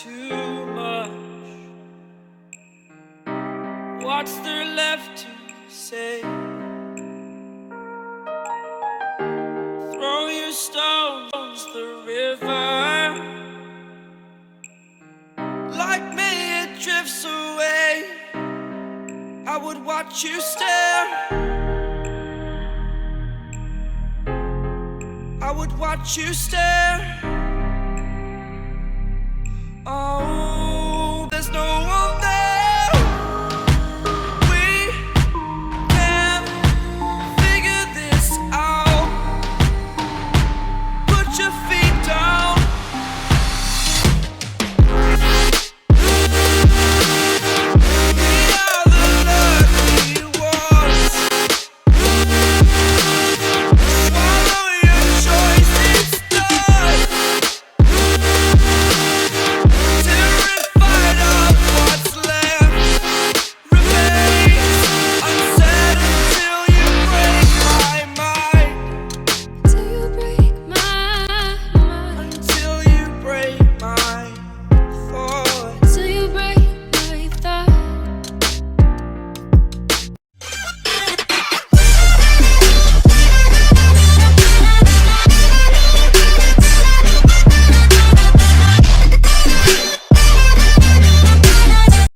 too much. What's there left to say? Throw your stones the river. Like me, it drifts away. I would watch you stare. I would watch you stare. Oh.